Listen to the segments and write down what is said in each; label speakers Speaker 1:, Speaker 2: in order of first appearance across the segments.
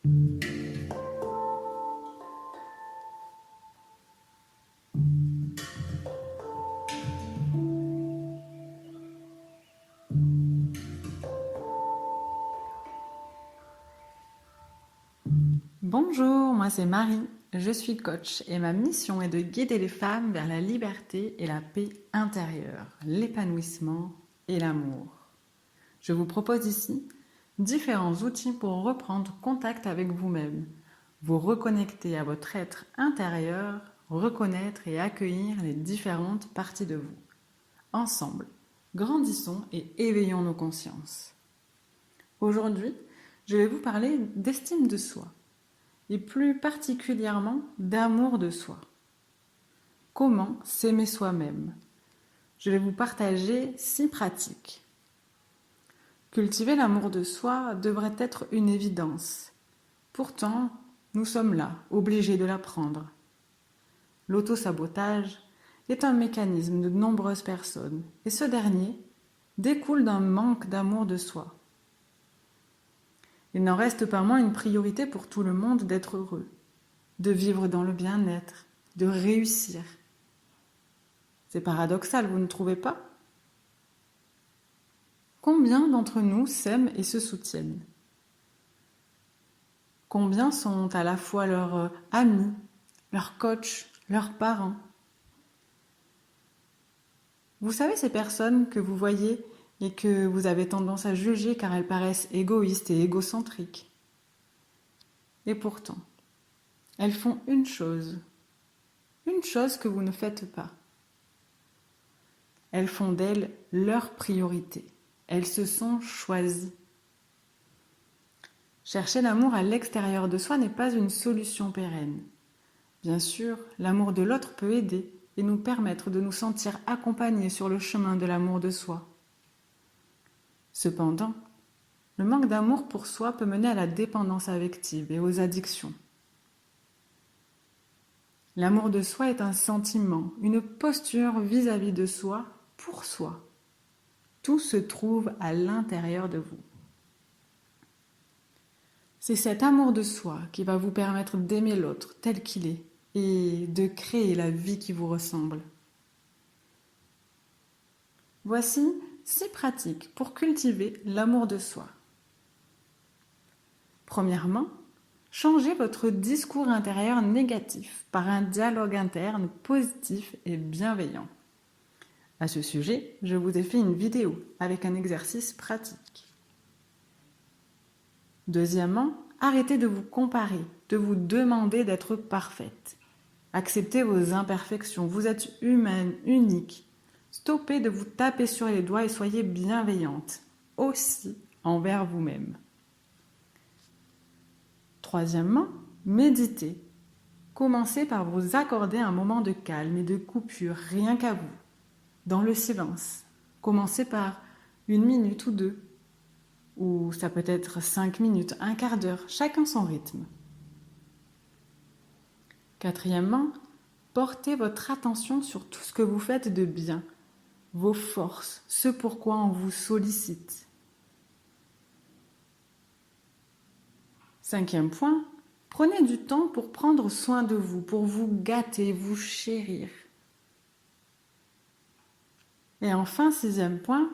Speaker 1: Bonjour, moi c'est Marie, je suis coach et ma mission est de guider les femmes vers la liberté et la paix intérieure, l'épanouissement et l'amour. Je vous propose ici différents outils pour reprendre contact avec vous-même, vous reconnecter à votre être intérieur, reconnaître et accueillir les différentes parties de vous. Ensemble, grandissons et éveillons nos consciences. Aujourd'hui, je vais vous parler d'estime de soi et plus particulièrement d'amour de soi. Comment s'aimer soi-même? Je vais vous partager 6 pratiques. Cultiver l'amour de soi devrait être une évidence. Pourtant, nous sommes là, obligés de l'apprendre. L'auto-sabotage est un mécanisme de nombreuses personnes, et ce dernier découle d'un manque d'amour de soi. Il n'en reste pas moins une priorité pour tout le monde d'être heureux, de vivre dans le bien-être, de réussir. C'est paradoxal, vous ne trouvez pas? Combien d'entre nous s'aiment et se soutiennent? Combien sont à la fois leurs amis, leurs coachs, leurs parents? Vous savez ces personnes que vous voyez et que vous avez tendance à juger car elles paraissent égoïstes et égocentriques. Et pourtant, elles font une chose que vous ne faites pas. Elles font d'elles leur priorité. Elles se sont choisies. Chercher l'amour à l'extérieur de soi n'est pas une solution pérenne. Bien sûr, l'amour de l'autre peut aider et nous permettre de nous sentir accompagnés sur le chemin de l'amour de soi. Cependant, le manque d'amour pour soi peut mener à la dépendance affective et aux addictions. L'amour de soi est un sentiment, une posture vis-à-vis de soi, pour soi. Tout se trouve à l'intérieur de vous. C'est cet amour de soi qui va vous permettre d'aimer l'autre tel qu'il est et de créer la vie qui vous ressemble. Voici 6 pratiques pour cultiver l'amour de soi. Premièrement, changez votre discours intérieur négatif par un dialogue interne positif et bienveillant. À ce sujet, je vous ai fait une vidéo avec un exercice pratique. Deuxièmement, arrêtez de vous comparer, de vous demander d'être parfaite. Acceptez vos imperfections, vous êtes humaine, unique. Stoppez de vous taper sur les doigts et soyez bienveillante, aussi envers vous-même. Troisièmement, méditez. Commencez par vous accorder un moment de calme et de coupure, rien qu'à vous, dans le silence. Commencez par 1 minute ou 2, ou ça peut être 5 minutes, un quart d'heure, chacun son rythme. Quatrièmement, portez votre attention sur tout ce que vous faites de bien, vos forces, ce pourquoi on vous sollicite. Cinquième point, prenez du temps pour prendre soin de vous, pour vous gâter, vous chérir. Et enfin, sixième point,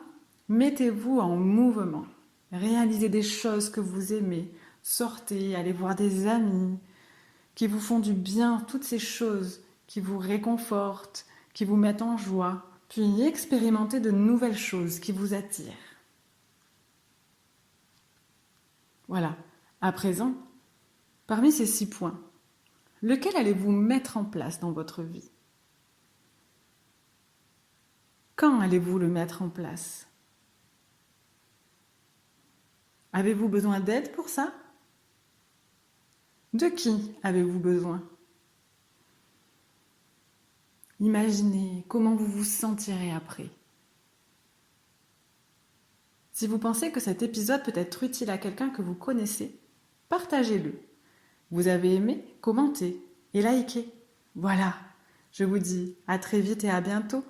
Speaker 1: mettez-vous en mouvement. Réalisez des choses que vous aimez, sortez, allez voir des amis qui vous font du bien, toutes ces choses qui vous réconfortent, qui vous mettent en joie, puis expérimentez de nouvelles choses qui vous attirent. Voilà, à présent, parmi ces 6 points, lequel allez-vous mettre en place dans votre vie? Quand allez-vous le mettre en place? Avez-vous besoin d'aide pour ça? De qui avez-vous besoin? Imaginez comment vous vous sentirez après. Si vous pensez que cet épisode peut être utile à quelqu'un que vous connaissez, partagez-le. Vous avez aimé? Commentez et likez. Voilà, je vous dis à très vite et à bientôt.